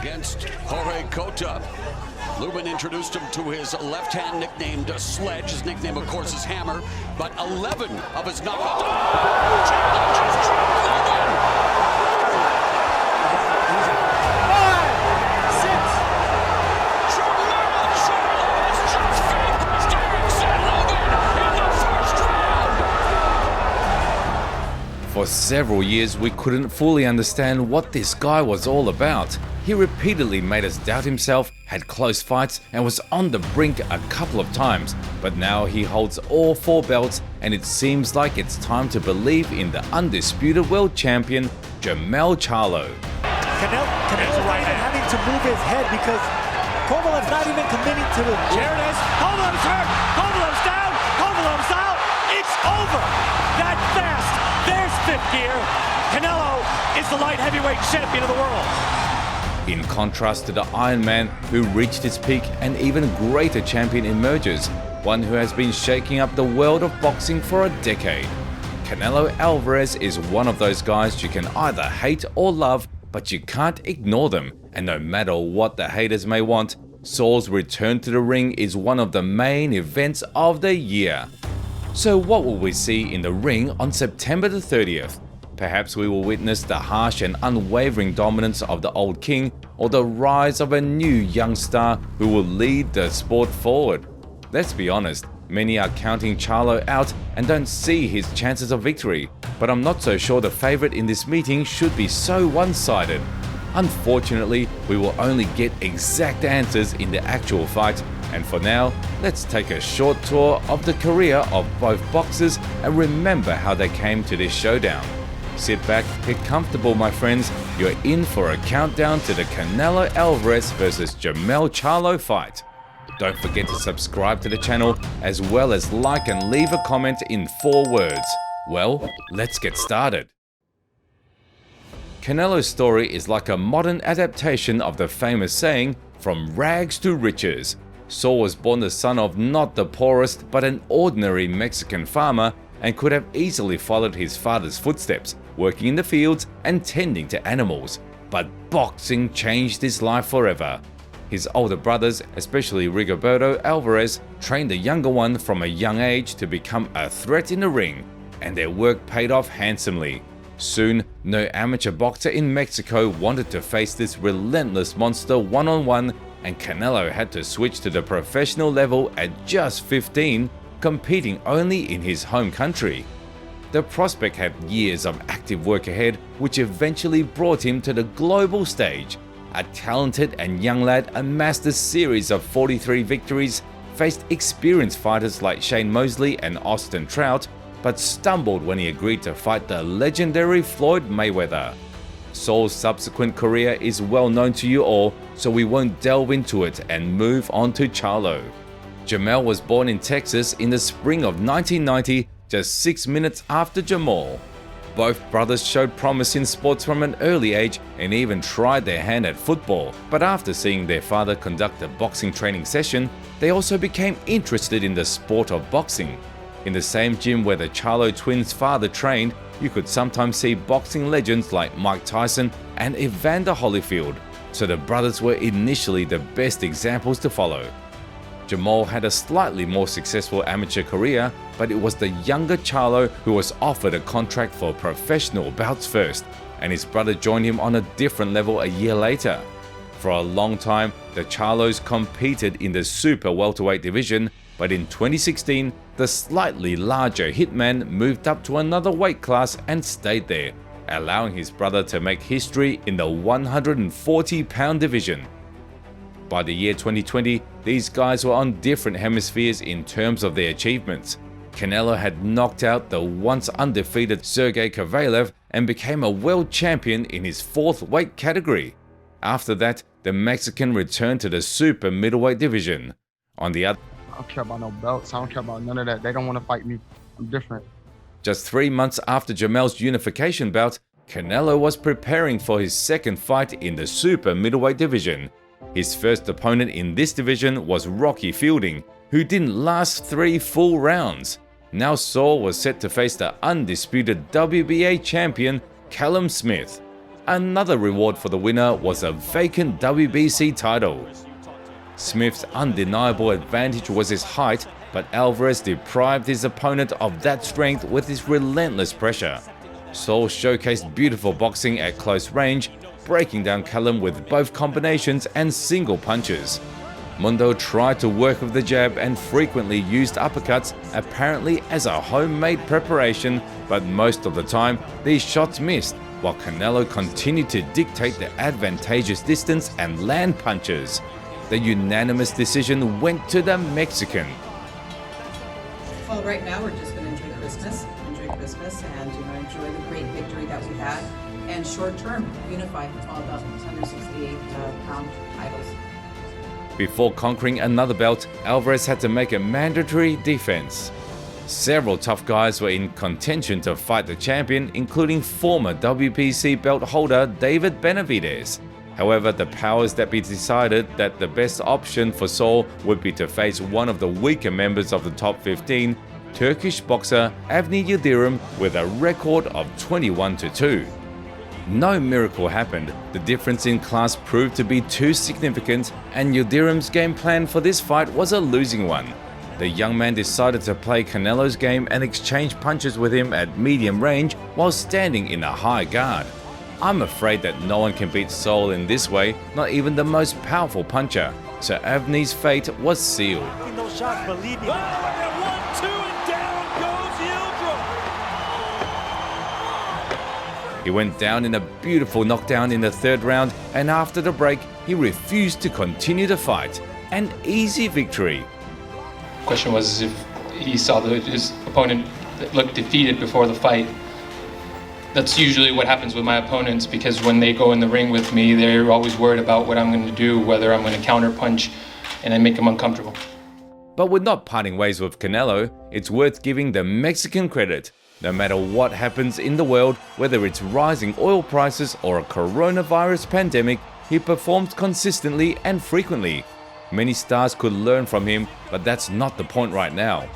against Jorge Cota. Lubin introduced him to his left hand nicknamed Sledge. His nickname, of course, is Hammer. But 11 of his knockouts. Challenges Lubin! 5, 6. Jermell Charlo has just vanquished Erickson Lubin in the first round. For several years, we couldn't fully understand what this guy was all about. He repeatedly made us doubt himself, had close fights, and was on the brink a couple of times. But now he holds all 4 belts, and it seems like it's time to believe in the undisputed world champion, Jermell Charlo. Canelo's not even having to move his head because Kovalev's not even committing to the... There it is. Kovalev's hurt. Kovalev's down. Kovalev's out. It's over. That fast. There's 5th gear. Canelo is the light heavyweight champion of the world. In contrast to the Iron Man who reached his peak, an even greater champion emerges, one who has been shaking up the world of boxing for a decade. Canelo Alvarez is one of those guys you can either hate or love, but you can't ignore them, and no matter what the haters may want, Saul's return to the ring is one of the main events of the year. So what will we see in the ring on September the 30th? Perhaps we will witness the harsh and unwavering dominance of the old king, or the rise of a new young star who will lead the sport forward. Let's be honest, many are counting Charlo out and don't see his chances of victory, but I'm not so sure the favourite in this meeting should be so one-sided. Unfortunately, we will only get exact answers in the actual fight, and for now, let's take a short tour of the career of both boxers and remember how they came to this showdown. Sit back, get comfortable my friends, you're in for a countdown to the Canelo Alvarez vs Jermell Charlo fight. Don't forget to subscribe to the channel as well as like and leave a comment in 4 words. Well, let's get started. Canelo's story is like a modern adaptation of the famous saying, "From rags to riches." Saul was born the son of not the poorest but an ordinary Mexican farmer and could have easily followed his father's footsteps, working in the fields and tending to animals. But boxing changed his life forever. His older brothers, especially Rigoberto Alvarez, trained the younger one from a young age to become a threat in the ring, and their work paid off handsomely. Soon, no amateur boxer in Mexico wanted to face this relentless monster one-on-one, and Canelo had to switch to the professional level at just 15, competing only in his home country. The prospect had years of active work ahead, which eventually brought him to the global stage. A talented and young lad amassed a series of 43 victories, faced experienced fighters like Shane Mosley and Austin Trout, but stumbled when he agreed to fight the legendary Floyd Mayweather. Saul's subsequent career is well known to you all, so we won't delve into it and move on to Charlo. Jermell was born in Texas in the spring of 1990, just 6 minutes after Jermall. Both brothers showed promise in sports from an early age and even tried their hand at football, but after seeing their father conduct a boxing training session, they also became interested in the sport of boxing. In the same gym where the Charlo twins' father trained, you could sometimes see boxing legends like Mike Tyson and Evander Holyfield, so the brothers were initially the best examples to follow. Jermall had a slightly more successful amateur career, but it was the younger Charlo who was offered a contract for professional bouts first, and his brother joined him on a different level a year later. For a long time, the Charlos competed in the super welterweight division, but in 2016, the slightly larger Hitman moved up to another weight class and stayed there, allowing his brother to make history in the 140-pound division. By the year 2020, these guys were on different hemispheres in terms of their achievements. Canelo had knocked out the once undefeated Sergey Kovalev and became a world champion in his 4th weight category. After that, the Mexican returned to the super middleweight division. On the other, I don't care about no belts. I don't care about none of that. They don't want to fight me. I'm different. Just 3 months after Jermell's unification bout, Canelo was preparing for his second fight in the super middleweight division. His first opponent in this division was Rocky Fielding, who didn't last 3 full rounds. Now Saul was set to face the undisputed WBA champion Callum Smith. Another reward for the winner was a vacant WBC title. Smith's undeniable advantage was his height, but Alvarez deprived his opponent of that strength with his relentless pressure. Saul showcased beautiful boxing at close range, breaking down Callum with both combinations and single punches. Mundo tried to work with the jab and frequently used uppercuts, apparently as a homemade preparation, but most of the time these shots missed, while Canelo continued to dictate the advantageous distance and land punches. The unanimous decision went to the Mexican. Well, right now we're just going to enjoy Christmas and enjoy the great victory that we had, and short term unify all the 168-pound titles. Before conquering another belt, Alvarez had to make a mandatory defense. Several tough guys were in contention to fight the champion, including former WBC belt holder David Benavidez. However, the powers that be decided that the best option for Saul would be to face one of the weaker members of the top 15, Turkish boxer Avni Yildirim, with a record of 21-2. No miracle happened. The difference in class proved to be too significant, and Yildirim's game plan for this fight was a losing one. The young man decided to play Canelo's game and exchange punches with him at medium range while standing in a high guard. I'm afraid that no one can beat Saul in this way, not even the most powerful puncher, so Avni's fate was sealed. Those shots, believe me. 1, 2, and down goes Yildirim. He went down in a beautiful knockdown in the third round, and after the break, he refused to continue the fight. An easy victory. Question was if he saw his opponent look defeated before the fight. That's usually what happens with my opponents, because when they go in the ring with me, they're always worried about what I'm going to do, whether I'm going to counter punch, and I make them uncomfortable. But we're not parting ways with Canelo. It's worth giving the Mexican credit. No matter what happens in the world, whether it's rising oil prices or a coronavirus pandemic, he performs consistently and frequently. Many stars could learn from him, but that's not the point right now.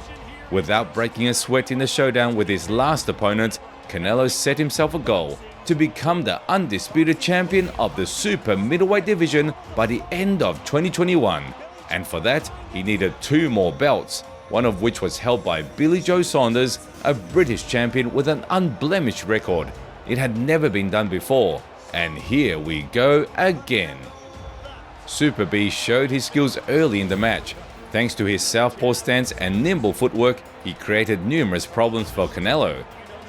Without breaking a sweat in the showdown with his last opponent, Canelo set himself a goal to become the undisputed champion of the super middleweight division by the end of 2021. And for that, he needed 2 more belts, one of which was held by Billy Joe Saunders, a British champion with an unblemished record. It had never been done before, and here we go again. Super B showed his skills early in the match. Thanks to his southpaw stance and nimble footwork, he created numerous problems for Canelo.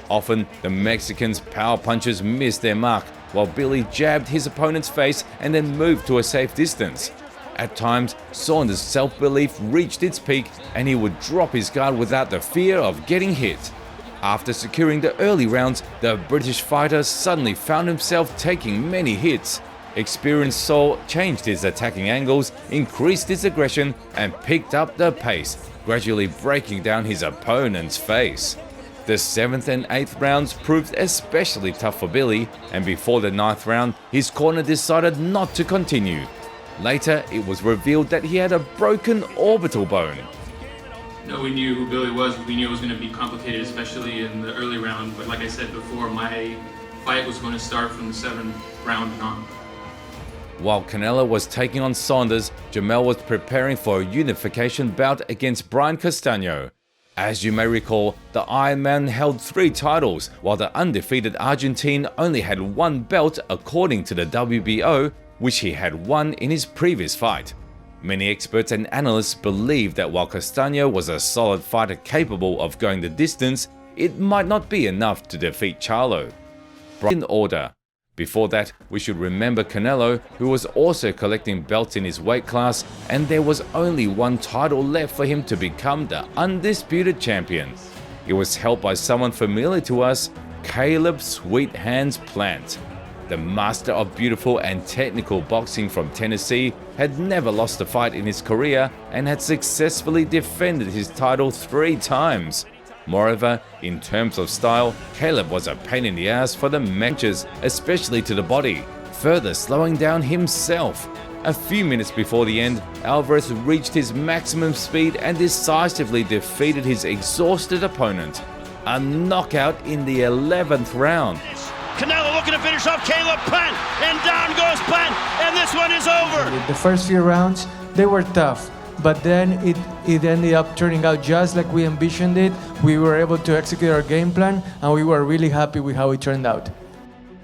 Often, the Mexican's power punches missed their mark, while Billy jabbed his opponent's face and then moved to a safe distance. At times, Saunders' self-belief reached its peak and he would drop his guard without the fear of getting hit. After securing the early rounds, the British fighter suddenly found himself taking many hits. Experienced Saul changed his attacking angles, increased his aggression, and picked up the pace, gradually breaking down his opponent's face. The 7th and 8th rounds proved especially tough for Billy, and before the 9th round, his corner decided not to continue. Later, it was revealed that he had a broken orbital bone. No, we knew who Billy was. We knew it was going to be complicated, especially in the early round. But like I said before, my fight was going to start from the 7th round and on. While Canelo was taking on Saunders, Jermell was preparing for a unification bout against Brian Castaño. As you may recall, the Iron Man held 3 titles, while the undefeated Argentine only had 1 belt according to the WBO, which he had won in his previous fight. Many experts and analysts believe that while Castaño was a solid fighter capable of going the distance, it might not be enough to defeat Charlo. In order. Before that, we should remember Canelo, who was also collecting belts in his weight class, and there was only 1 title left for him to become the undisputed champion. It was held by someone familiar to us, Caleb Sweet Hands Plant. The master of beautiful and technical boxing from Tennessee had never lost a fight in his career and had successfully defended his title 3 times. Moreover, in terms of style, Caleb was a pain in the ass for the matches, especially to the body, further slowing down himself. A few minutes before the end, Alvarez reached his maximum speed and decisively defeated his exhausted opponent. A knockout in the 11th round. Canelo looking to finish off Caleb Plant, and down goes Plant, and this one is over. The first few rounds, they were tough, but then it ended up turning out just like we envisioned it. We were able to execute our game plan, and we were really happy with how it turned out.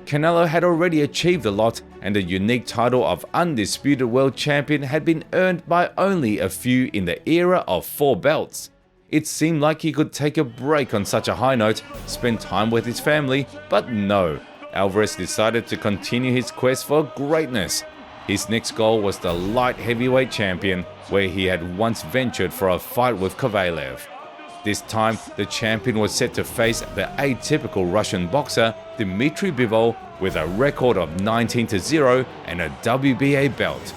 Canelo had already achieved a lot, and the unique title of Undisputed World Champion had been earned by only a few in the era of 4 belts. It seemed like he could take a break on such a high note, spend time with his family, but no. Alvarez decided to continue his quest for greatness. His next goal was the light heavyweight champion, where he had once ventured for a fight with Kovalev. This time, the champion was set to face the atypical Russian boxer Dmitry Bivol with a record of 19-0 and a WBA belt.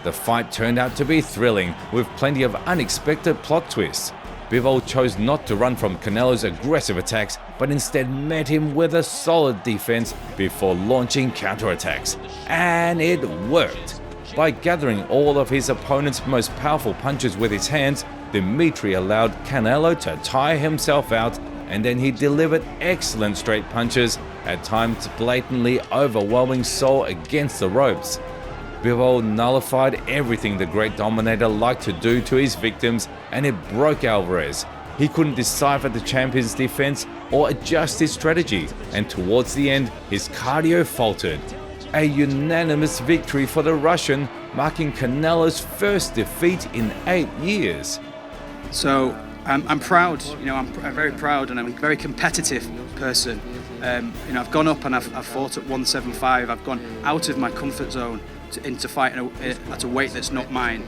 The fight turned out to be thrilling, with plenty of unexpected plot twists. Bivol chose not to run from Canelo's aggressive attacks, but instead met him with a solid defense before launching counterattacks. And it worked! By gathering all of his opponent's most powerful punches with his hands, Dmitry allowed Canelo to tire himself out, and then he delivered excellent straight punches, at times blatantly overwhelming Saúl against the ropes. Bivol nullified everything the great dominator liked to do to his victims, and it broke Alvarez. He couldn't decipher the champion's defense or adjust his strategy, and towards the end, his cardio faltered. A unanimous victory for the Russian, marking Canelo's first defeat in 8 years. So I'm proud, I'm very proud, and I'm a very competitive person. I've gone up and I've fought at 175. I've gone out of my comfort zone into fighting at a weight that's not mine.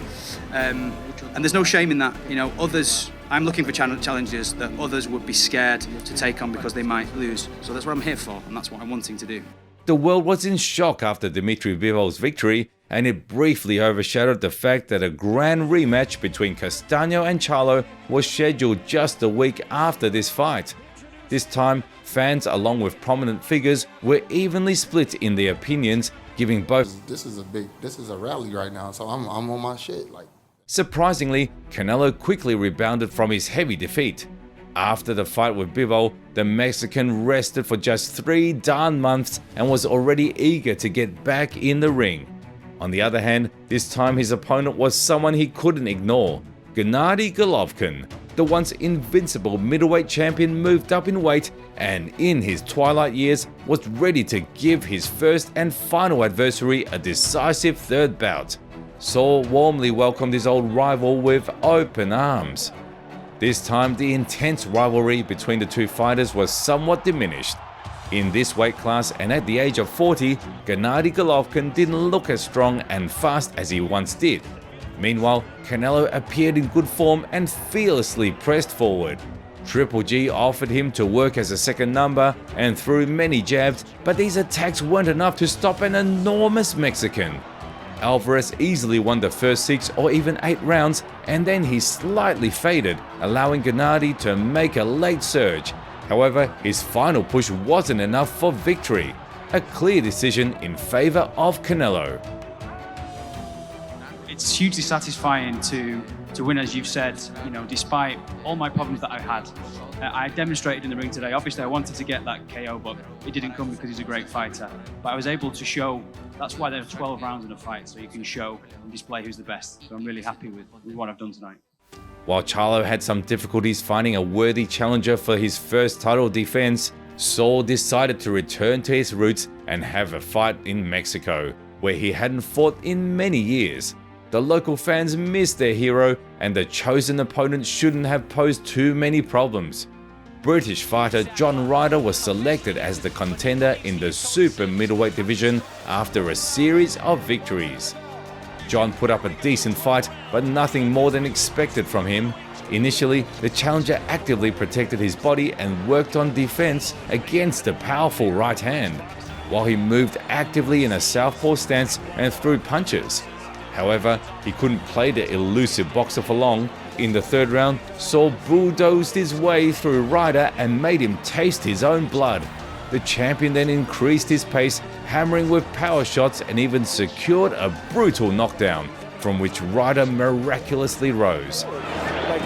And there's no shame in that. Others, I'm looking for challenges that others would be scared to take on because they might lose. So that's what I'm here for, and that's what I'm wanting to do. The world was in shock after Dmitry Bivol's victory, and it briefly overshadowed the fact that a grand rematch between Castaño and Charlo was scheduled just a week after this fight. This time, fans along with prominent figures were evenly split in their opinions, giving both. This is a rally right now, so I'm on my shit. Surprisingly, Canelo quickly rebounded from his heavy defeat. After the fight with Bivol, the Mexican rested for just 3 darn months and was already eager to get back in the ring. On the other hand, this time his opponent was someone he couldn't ignore. Gennady Golovkin, the once invincible middleweight champion, moved up in weight and in his twilight years was ready to give his first and final adversary a decisive third bout. Saúl warmly welcomed his old rival with open arms. This time, the intense rivalry between the two fighters was somewhat diminished. In this weight class and at the age of 40, Gennady Golovkin didn't look as strong and fast as he once did. Meanwhile, Canelo appeared in good form and fearlessly pressed forward. Triple G offered him to work as a second number and threw many jabs, but these attacks weren't enough to stop an enormous Mexican. Alvarez easily won the first 6 or even 8 rounds, and then he slightly faded, allowing Gennady to make a late surge. However, his final push wasn't enough for victory. A clear decision in favor of Canelo. It's hugely satisfying to win, as you've said, despite all my problems that I had. I demonstrated in the ring today. Obviously, I wanted to get that KO, but it didn't come because he's a great fighter. But I was able to show, that's why there are 12 rounds in a fight, so you can show and display who's the best. So I'm really happy with what I've done tonight. While Charlo had some difficulties finding a worthy challenger for his first title defense, Saúl decided to return to his roots and have a fight in Mexico, where he hadn't fought in many years. The local fans missed their hero, and the chosen opponent shouldn't have posed too many problems. British fighter John Ryder was selected as the contender in the super middleweight division after a series of victories. John put up a decent fight, but nothing more than expected from him. Initially, the challenger actively protected his body and worked on defense against a powerful right hand, while he moved actively in a southpaw stance and threw punches. However, he couldn't play the elusive boxer for long. In the third round, Saúl bulldozed his way through Ryder and made him taste his own blood. The champion then increased his pace, hammering with power shots, and even secured a brutal knockdown, from which Ryder miraculously rose. Like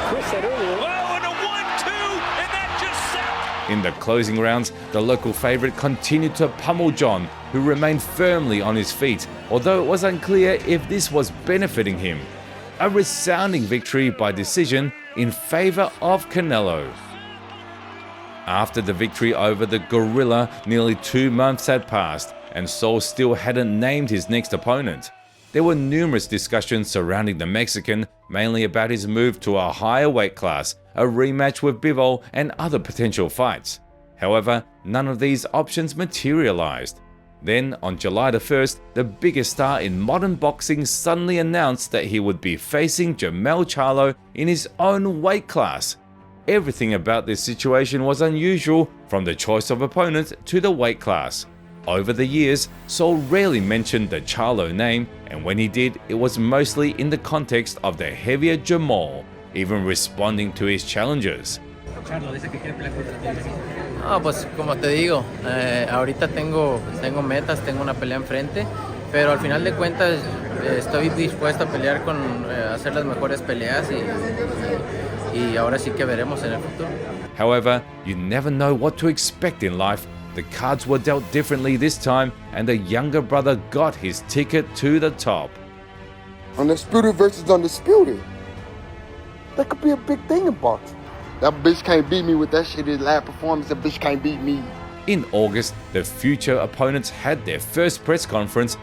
Chris said earlier. Oh, and a 1-2, and that just set In the closing rounds, the local favourite continued to pummel John, who remained firmly on his feet, although it was unclear if this was benefiting him. A resounding victory by decision in favour of Canelo. After the victory over the Gorilla, nearly 2 months had passed, and Saul still hadn't named his next opponent. There were numerous discussions surrounding the Mexican, mainly about his move to a higher weight class, a rematch with Bivol, and other potential fights. However, none of these options materialized. Then, on July the 1st, the biggest star in modern boxing suddenly announced that he would be facing Jermell Charlo in his own weight class. Everything about this situation was unusual, from the choice of opponent to the weight class. Over the years, Saul rarely mentioned the Charlo name, and when he did, it was mostly in the context of the heavier Jermall, even responding to his challengers. No, pues como te digo, ahorita tengo metas, tengo una pelea enfrente, pero al final de cuentas estoy dispuesto a pelear con hacer las mejores peleas y ahora sí que veremos en el futuro. However, you never know what to expect in life. The cards were dealt differently this time, and the younger brother got his ticket to the top. Undisputed versus undisputed. That could be a big thing in boxing. That bitch can't beat me with that shit. His last performance, that bitch can't beat me. In August, the future opponents had their first press conference.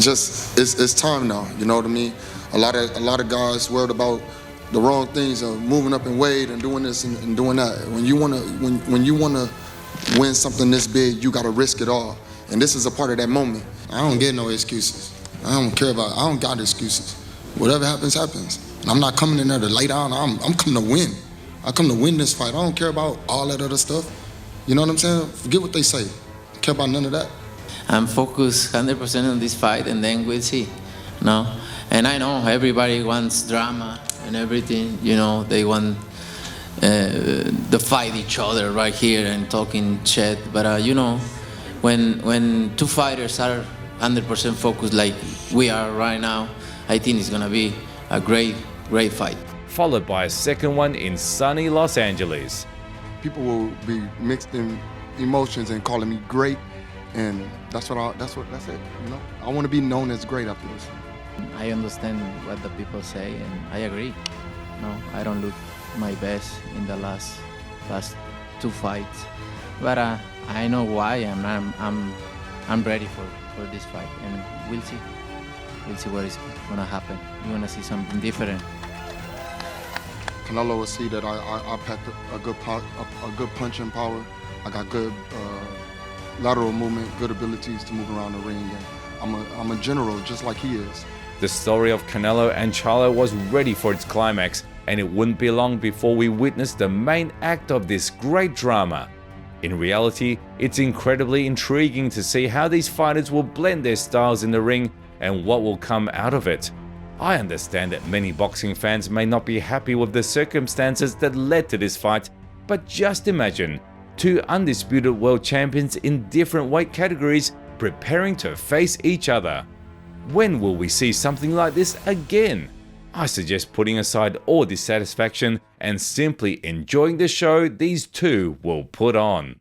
Just it's time now. You know what I mean? A lot of guys worried about the wrong things, moving up in weight and doing this and doing that. When you wanna win something this big, you gotta risk it all. And this is a part of that moment. I don't get no excuses. I don't got excuses. Whatever happens, happens. And I'm not coming in there to lay down. I'm coming to win. I come to win this fight. I don't care about all that other stuff. You know what I'm saying? Forget what they say. I don't care about none of that. I'm focused 100% on this fight, and then we'll see. No, and I know everybody wants drama and everything. You know, they want to fight each other right here and talking shit. But you know, when two fighters are 100% focused like we are right now, I think it's gonna be a great fight. Followed by a second one in sunny Los Angeles. People will be mixed in emotions and calling me great, and that's it. You know, I want to be known as great after this. I understand what the people say, and I agree. No, I don't look my best in the last two fights, but I know why, and I'm ready for this fight, and we'll see. We'll see what is gonna happen. You're gonna see something different. Canelo will see that I packed a good punching power. I got good lateral movement, good abilities to move around the ring, and I'm a general just like he is. The story of Canelo and Charlo was ready for its climax, and it wouldn't be long before we witnessed the main act of this great drama. In reality, it's incredibly intriguing to see how these fighters will blend their styles in the ring and what will come out of it. I understand that many boxing fans may not be happy with the circumstances that led to this fight, but just imagine two undisputed world champions in different weight categories preparing to face each other. When will we see something like this again? I suggest putting aside all dissatisfaction and simply enjoying the show these two will put on.